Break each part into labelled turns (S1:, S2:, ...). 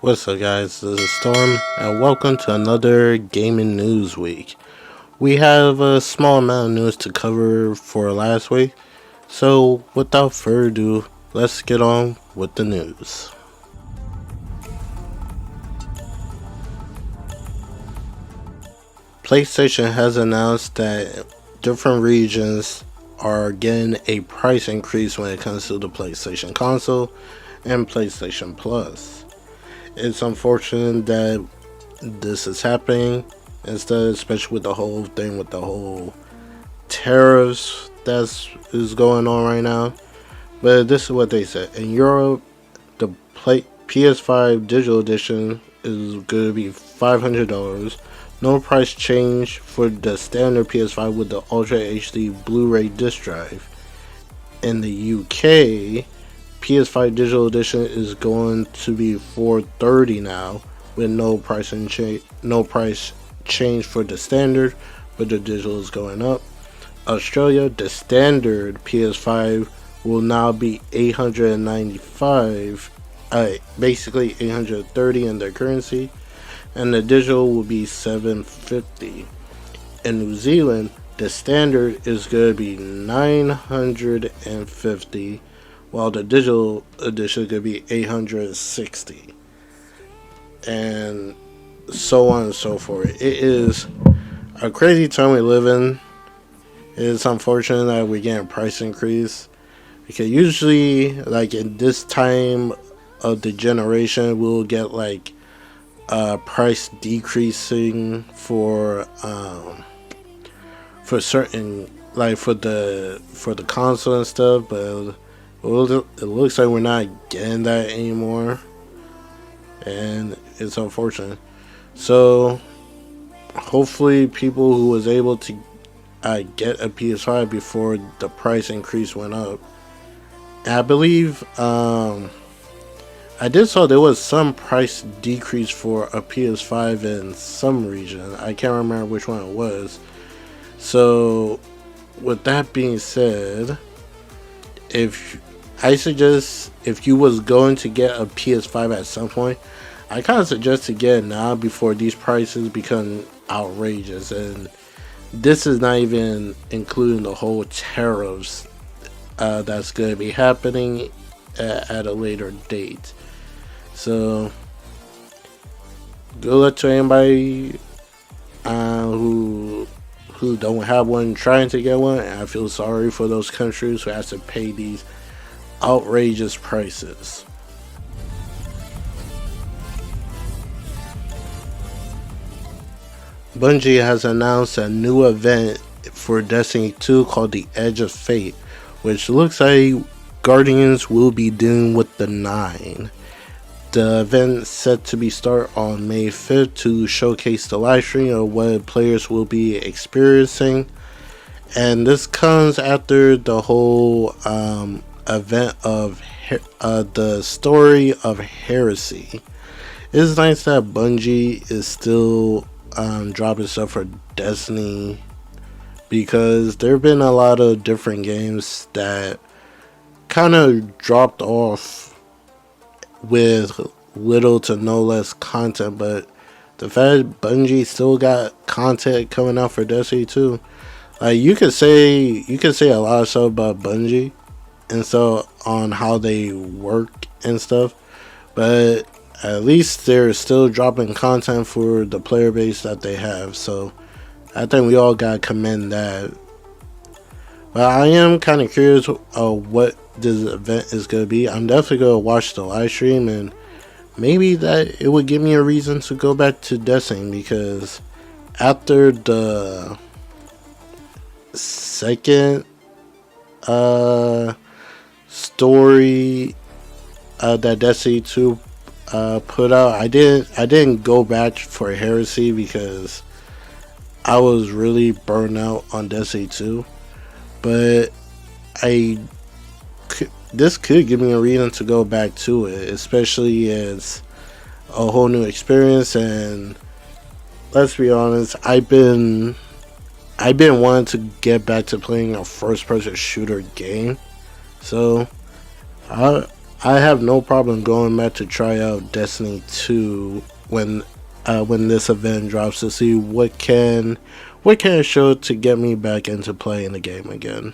S1: What's up, guys? This is Storm, and welcome to another gaming news week. We have a small amount of news to cover for last week, so without further ado, let's get on with the news. PlayStation has announced that different regions are getting a price increase when it comes to the PlayStation console and PlayStation Plus. It's unfortunate that this is happening, especially with the whole thing with the whole tariffs that is going on right now. But this is what they said. In Europe, the PS5 Digital Edition is going to be $500. No price change for the standard PS5 with the Ultra HD Blu-ray disc drive. In the UK, PS5 Digital Edition is going to be $430 now, with no price change for the standard, but the digital is going up. Australia, the standard PS5 will now be $895, basically $830 in their currency, and the digital will be $750. In New Zealand, the standard is going to be $950. While the digital edition could be $860, and so on and so forth. It is a crazy time we live in. It's unfortunate that we're getting a price increase, because usually, like in this time of the generation, we'll get like price decreasing for certain, like for the console and stuff, but it looks like we're not getting that anymore, and it's unfortunate. So hopefully people who was able to get a PS5 before the price increase went up. And I believe I did saw there was some price decrease for a PS5 in some region. I can't remember which one it was. So with that being said, I suggest if you was going to get a PS5 at some point, I kind of suggest to get it now before these prices become outrageous. And this is not even including the whole tariffs that's going to be happening at a later date. So good luck to anybody who don't have one trying to get one. And I feel sorry for those countries who have to pay these outrageous prices. Bungie has announced a new event for Destiny 2 called the Edge of Fate, which looks like Guardians will be dealing with the 9. The event is set to be start on May 5th to showcase the live stream of what players will be experiencing, and this comes after the whole event of the story of Heresy. It's nice that Bungie is still dropping stuff for Destiny, because there have been a lot of different games that kind of dropped off with little to no less content, but the fact Bungie still got content coming out for Destiny 2, like you could say a lot of stuff about Bungie and so on how they work and stuff, but at least they're still dropping content for the player base that they have. So I think we all gotta commend that. But I am kind of curious what this event is gonna be. I'm definitely gonna watch the live stream, and maybe that it would give me a reason to go back to Destiny, because after the second story that Destiny 2 put out, I didn't go back for Heresy because I was really burned out on Destiny 2, but this could give me a reason to go back to it, especially as a whole new experience. And let's be honest, I've been wanting to get back to playing a first-person shooter game, so I have no problem going back to try out Destiny 2 when this event drops to see what can it show to get me back into playing the game again.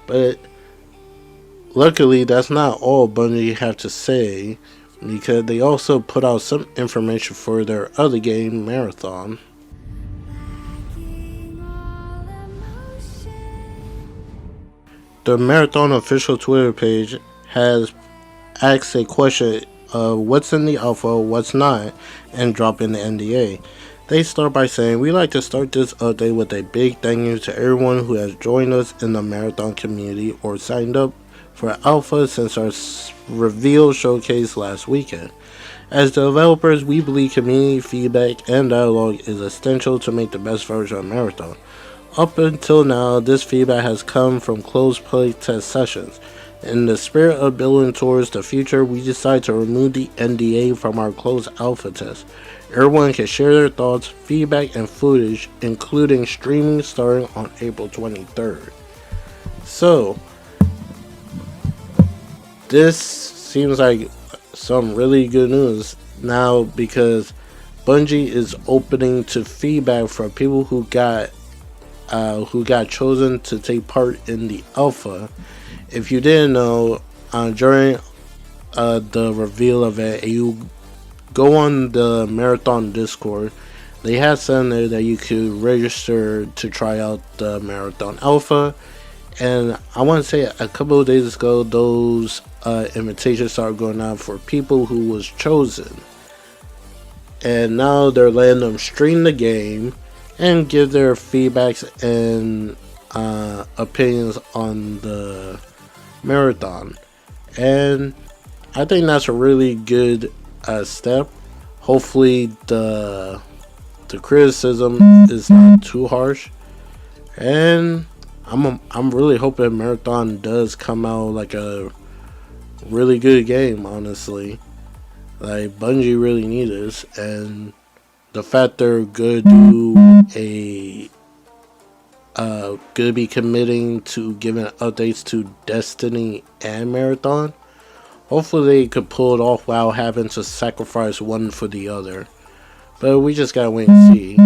S1: But luckily, that's not all Bungie have to say, because they also put out some information for their other game, Marathon. The Marathon official Twitter page has asked a question of what's in the alpha, what's not, and drop in the NDA. They start by saying, "We'd like to start this update with a big thank you to everyone who has joined us in the Marathon community or signed up for alpha since our reveal showcase last weekend. As developers, we believe community feedback and dialogue is essential to make the best version of Marathon. Up until now, this feedback has come from closed playtest sessions. In the spirit of building towards the future, we decided to remove the NDA from our closed alpha test. Everyone can share their thoughts, feedback, and footage, including streaming starting on April 23rd. So, this seems like some really good news now, because Bungie is opening to feedback from people who got chosen to take part in the alpha. If you didn't know, during the reveal event, you go on the Marathon Discord. They had something there that you could register to try out the Marathon Alpha. And I want to say a couple of days ago, those invitations started going out for people who was chosen. And now they're letting them stream the game and give their feedbacks and opinions on the Marathon. And I think that's a really good step. Hopefully the criticism is not too harsh, and I'm really hoping Marathon does come out like a really good game. Honestly, like Bungie really needs this, and the fact they're good to be committing to giving updates to Destiny and Marathon. Hopefully they could pull it off without having to sacrifice one for the other. But we just gotta wait and see.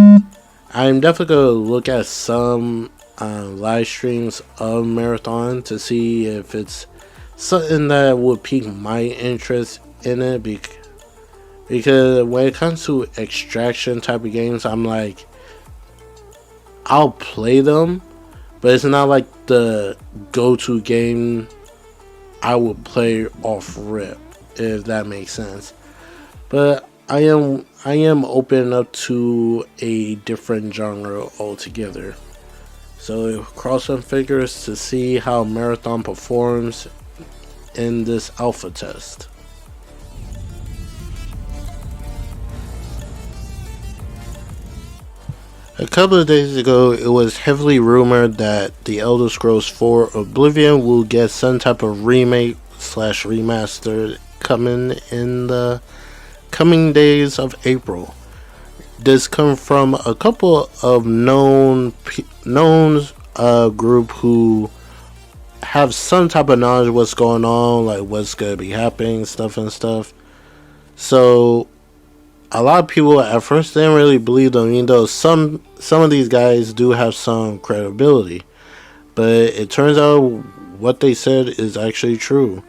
S1: I'm definitely gonna look at some live streams of Marathon to see if it's something that would pique my interest in it. Because when it comes to extraction type of games, I'm like, I'll play them, but it's not like the go-to game I would play off rip, if that makes sense. But I am open up to a different genre altogether. So cross some fingers to see how Marathon performs in this alpha test. A couple of days ago, it was heavily rumored that The Elder Scrolls 4 Oblivion will get some type of remake / remastered coming in the coming days of April. This comes from a couple of known group who have some type of knowledge of what's going on, like what's going to be happening, stuff. So a lot of people at first didn't really believe them, even though some of these guys do have some credibility. But it turns out what they said is actually true.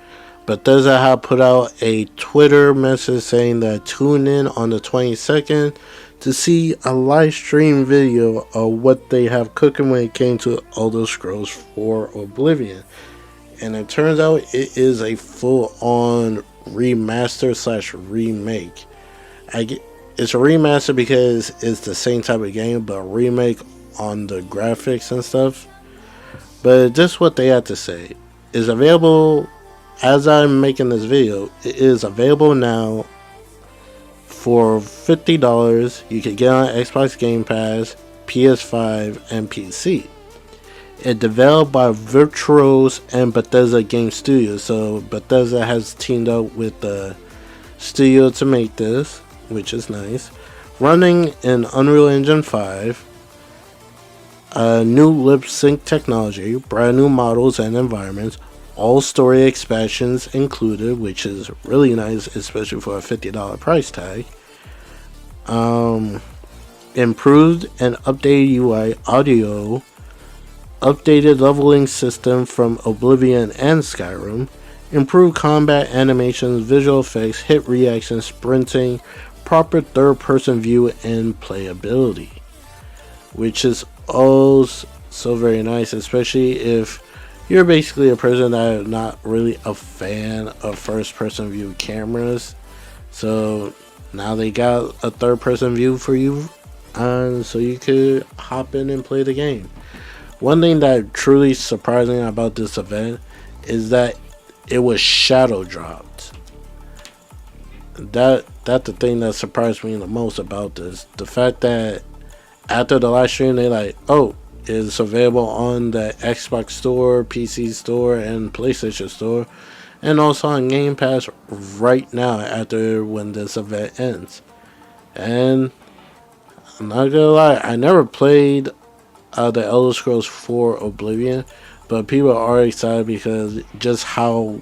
S1: Bethesda have put out a Twitter message saying that tune in on the 22nd to see a live stream video of what they have cooking when it came to Elder Scrolls 4 Oblivion. And it turns out it is a full-on remaster / remake. It's a remaster because it's the same type of game, but a remake on the graphics and stuff. But this is what they had to say. It's available, as I'm making this video, it is available now for $50. You can get on Xbox Game Pass, PS5, and PC. It's developed by Virtuos and Bethesda Game Studios. So Bethesda has teamed up with the studio to make this, which is nice. Running in Unreal Engine 5, new lip sync technology, brand new models and environments, all story expansions included, which is really nice, especially for a $50 price tag. Improved and updated UI audio, updated leveling system from Oblivion and Skyrim, improved combat animations, visual effects, hit reaction, sprinting, proper third-person view, and playability, which is also very nice, especially if you're basically a person that is not really a fan of first-person view cameras. So now they got a third-person view for you, so you could hop in and play the game. One thing that truly surprising about this event is that it was shadow dropped. That's the thing that surprised me the most about this. The fact that after the live stream, they like, oh, it's available on the Xbox Store, PC Store, and PlayStation Store, and also on Game Pass right now after when this event ends. And I'm not gonna lie, I never played the Elder Scrolls 4 Oblivion, but people are excited because just how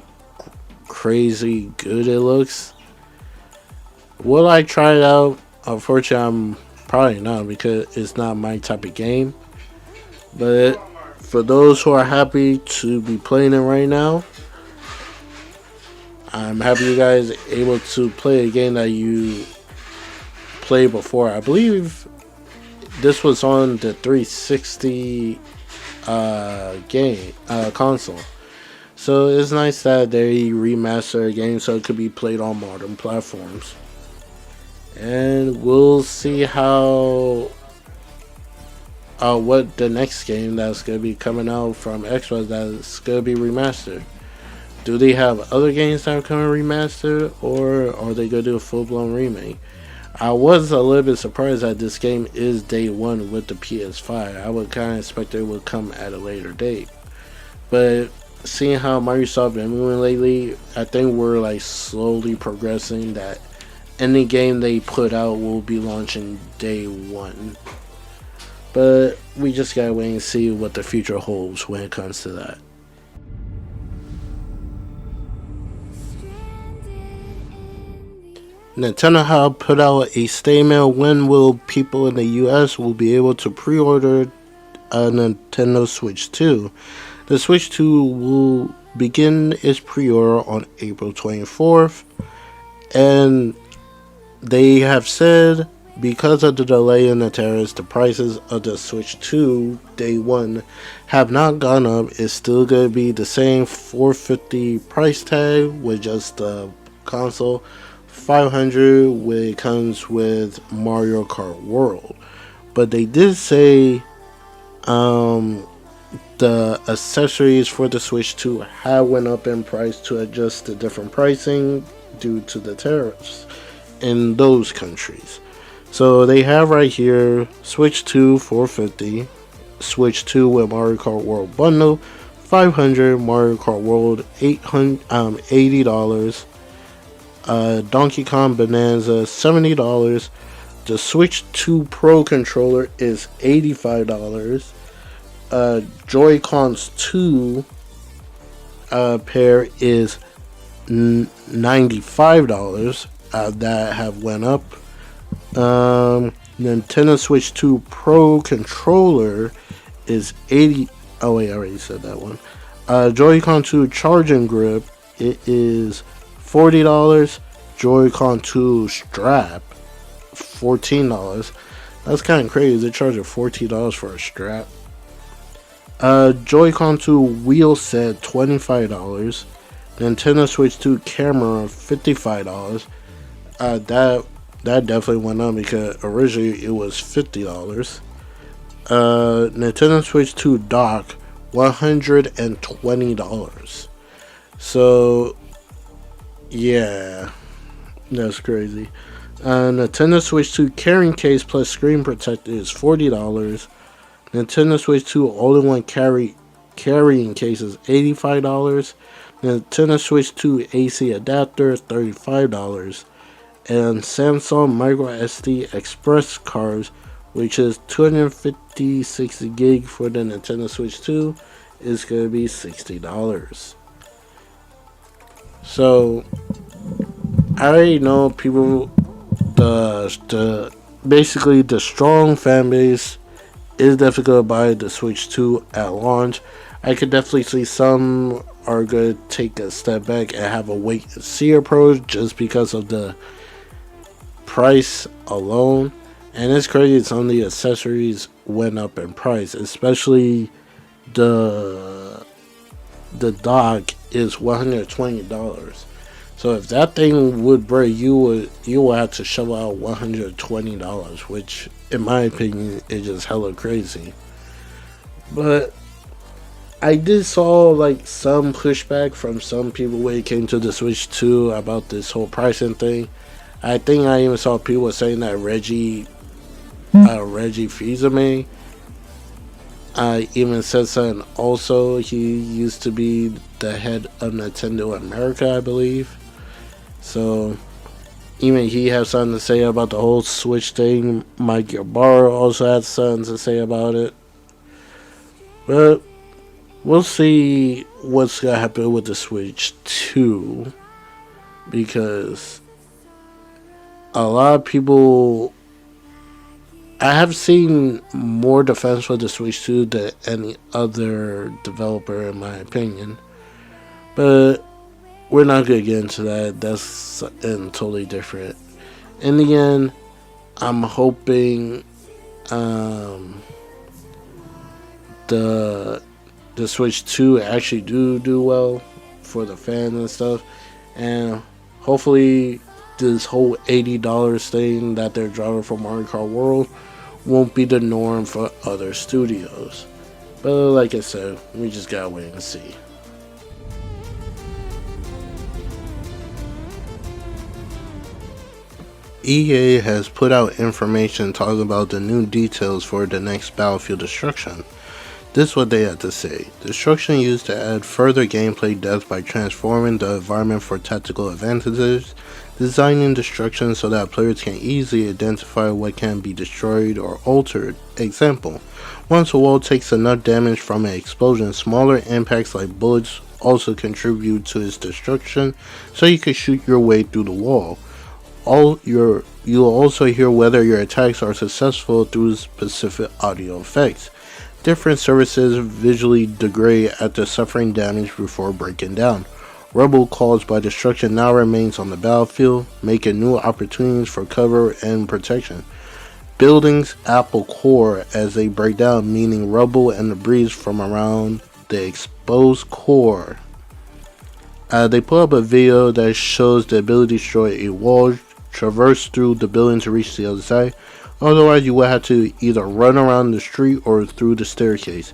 S1: crazy good it looks. Will I try it out? Unfortunately, I'm probably not, because it's not my type of game. But for those who are happy to be playing it right now, I'm happy you guys are able to play a game that you played before. I believe this was on the 360 console. So it's nice that they remaster a game so it could be played on modern platforms. And we'll see how what the next game that's going to be coming out from Xbox that's going to be remastered. Do they have other games that are coming remastered, or are they going to do a full-blown remake? I was a little bit surprised that this game is day one with the PS5. I would kind of expect it would come at a later date. But seeing how Microsoft been moving lately, I think we're like slowly progressing that any game they put out will be launching day one. But we just gotta wait and see what the future holds when it comes to that. Nintendo have put out a statement when will people in the US will be able to pre-order a Nintendo Switch 2. The Switch 2 will begin its pre-order on April 24th, and they have said because of the delay in the tariffs, the prices of the Switch 2 day one have not gone up. It's still going to be the same $450 price tag with just the console, $500 when it comes with Mario Kart World. But they did say the accessories for the Switch 2 have went up in price to adjust the different pricing due to the tariffs in those countries. So they have right here Switch 2 $450, Switch 2 with Mario Kart World bundle $500, Mario Kart World $80, Donkey Kong Bonanza $70. The Switch 2 Pro controller is $85. Joy-Cons 2 pair is $95. That have went up. Nintendo Switch 2 Pro controller is $80. Oh wait, I already said that one. Joy-Con 2 charging grip, it is $40. Joy-Con 2 strap, $14. That's kind of crazy. They're charging $14 for a strap. Joy-Con 2 wheel set, $25. Nintendo Switch 2 camera, $55. That definitely went up because originally it was $50. Nintendo Switch 2 dock, $120. So yeah, that's crazy. Nintendo Switch 2 carrying case plus screen protector is $40. Nintendo Switch 2 all-in-one carrying case is $85. Nintendo Switch 2 AC adapter $35. And Samsung Micro SD Express cards, which is 256 gig for the Nintendo Switch 2, is going to be $60. So I already know people, the basically the strong fan base is definitely gonna buy the Switch 2 at launch. I could definitely see some are gonna take a step back and have a wait and see approach just because of the price alone. And it's crazy, some of the accessories went up in price, especially the the dock is $120. So if that thing would break, you would have to shell out $120, which in my opinion is just hella crazy. But I did saw like some pushback from some people when it came to the Switch 2 about this whole pricing thing. I think I even saw people saying that Reggie Fils-Aimé even said something. Also, he used to be the head of Nintendo America, I believe. So even he has something to say about the whole Switch thing. Mike Ybarra also had something to say about it. But we'll see what's gonna happen with the Switch 2, because a lot of people, I have seen more defense for the Switch 2 than any other developer, in my opinion. But we're not gonna get into that. That's something totally different. In the end, I'm hoping um, the the Switch 2 actually do well for the fans and stuff, and hopefully this whole $80 thing that they're driving for Mario Kart World won't be the norm for other studios. But like I said, we just gotta wait and see. EA has put out information talking about the new details for the next Battlefield Destruction. This is what they had to say. Destruction used to add further gameplay depth by transforming the environment for tactical advantages, designing destruction so that players can easily identify what can be destroyed or altered. Example, once a wall takes enough damage from an explosion, smaller impacts like bullets also contribute to its destruction, so you can shoot your way through the wall. You'll also hear whether your attacks are successful through specific audio effects. Different surfaces visually degrade after suffering damage before breaking down. Rubble caused by destruction now remains on the battlefield, making new opportunities for cover and protection. Buildings apple core as they break down, meaning rubble and debris from around the exposed core. They put up a video that shows the ability to destroy a wall, traverse through the building to reach the other side. Otherwise, you will have to either run around the street or through the staircase.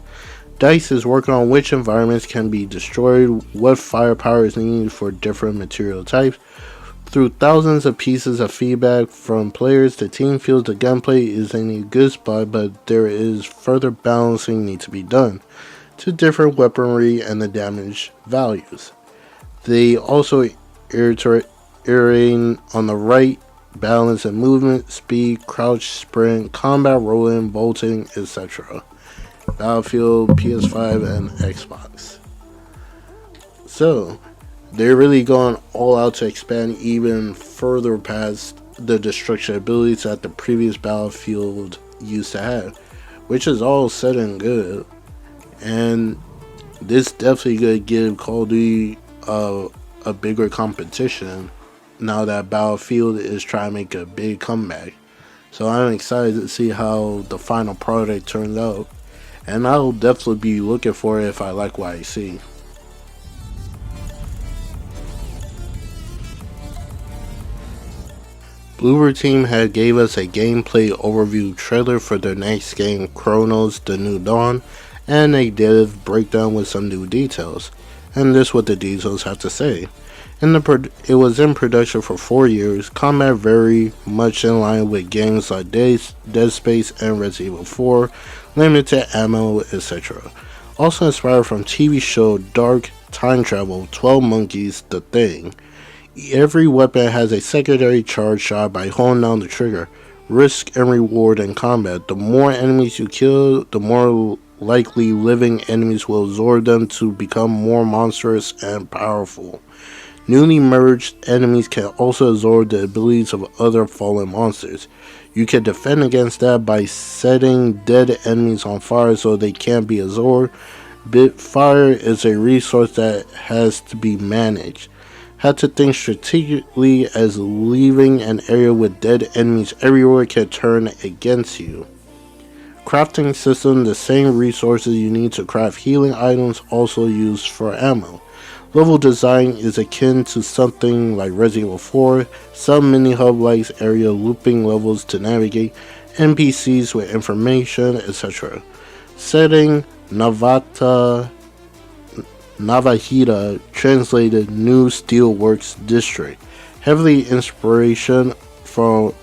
S1: DICE is working on which environments can be destroyed, what firepower is needed for different material types. Through thousands of pieces of feedback from players, the team feels the gunplay is in a good spot, but there is further balancing need to be done to different weaponry and the damage values. They also iterate on the right balance and movement, speed, crouch, sprint, combat rolling, bolting, etc. Battlefield, PS5, and Xbox. So, they're really going all out to expand even further past the destruction abilities that the previous Battlefield used to have, which is all said and good. And this definitely gonna give Call of Duty a bigger competition now that Battlefield is trying to make a big comeback. So I'm excited to see how the final product turns out, and I'll definitely be looking for it if I like what I see. Bloober team had gave us a gameplay overview trailer for their next game, Cronos New Dawn, and a dev breakdown with some new details. And this is what the details have to say. It was in production for 4 years, combat very much in line with games like Dead Space and Resident Evil 4, limited ammo, etc. Also inspired from TV show Dark Time Travel, 12 Monkeys, The Thing. Every weapon has a secondary charge shot by holding down the trigger. Risk and reward in combat. The more enemies you kill, the more likely living enemies will absorb them to become more monstrous and powerful. Newly merged enemies can also absorb the abilities of other fallen monsters. You can defend against that by setting dead enemies on fire so they can't be absorbed. Fire is a resource that has to be managed. Have to think strategically, as leaving an area with dead enemies everywhere can turn against you. Crafting system: the same resources you need to craft healing items also used for ammo. Level design is akin to something like Resident Evil 4, some mini-hub likes area looping levels to navigate, NPCs with information, etc. Setting: Navahita, translated New Steelworks District. Heavily inspiration from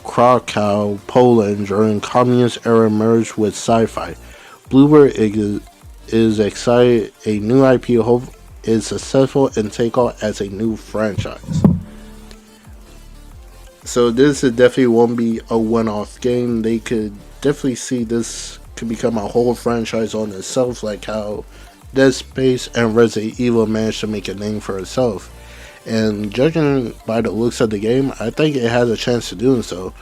S1: Krakow, Poland during communist era merged with sci-fi. Blobber is excited a new IP hope is successful and take off as a new franchise. So this is definitely won't be a one-off game. They could definitely see this could become a whole franchise on itself, like how Dead Space and Resident Evil managed to make a name for itself. And judging by the looks of the game, I think it has a chance of doing so,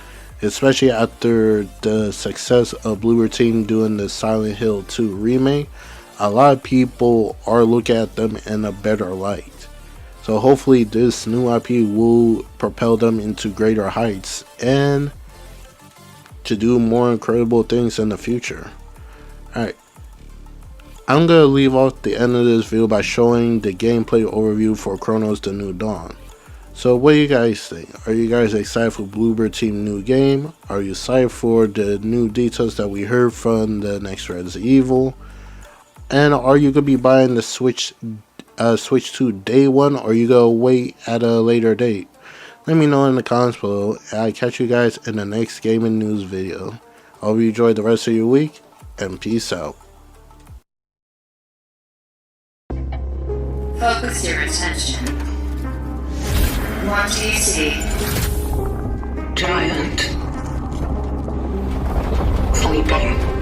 S1: especially after the success of Blobber Team doing the Silent Hill 2 remake. A lot of people are looking at them in a better light. So hopefully this new IP will propel them into greater heights and to do more incredible things in the future. Alright, I'm going to leave off the end of this video by showing the gameplay overview for Cronos New Dawn. So what do you guys think? Are you guys excited for Blobber Team new game? Are you excited for the new details that we heard from the next Resident Evil? And are you going to be buying the Switch 2 day one, or are you going to wait at a later date? Let me know in the comments below, and I'll catch you guys in the next gaming news video. I hope you enjoy the rest of your week, and peace out.
S2: Focus your attention. What do you see?
S3: Giant. Sleeping.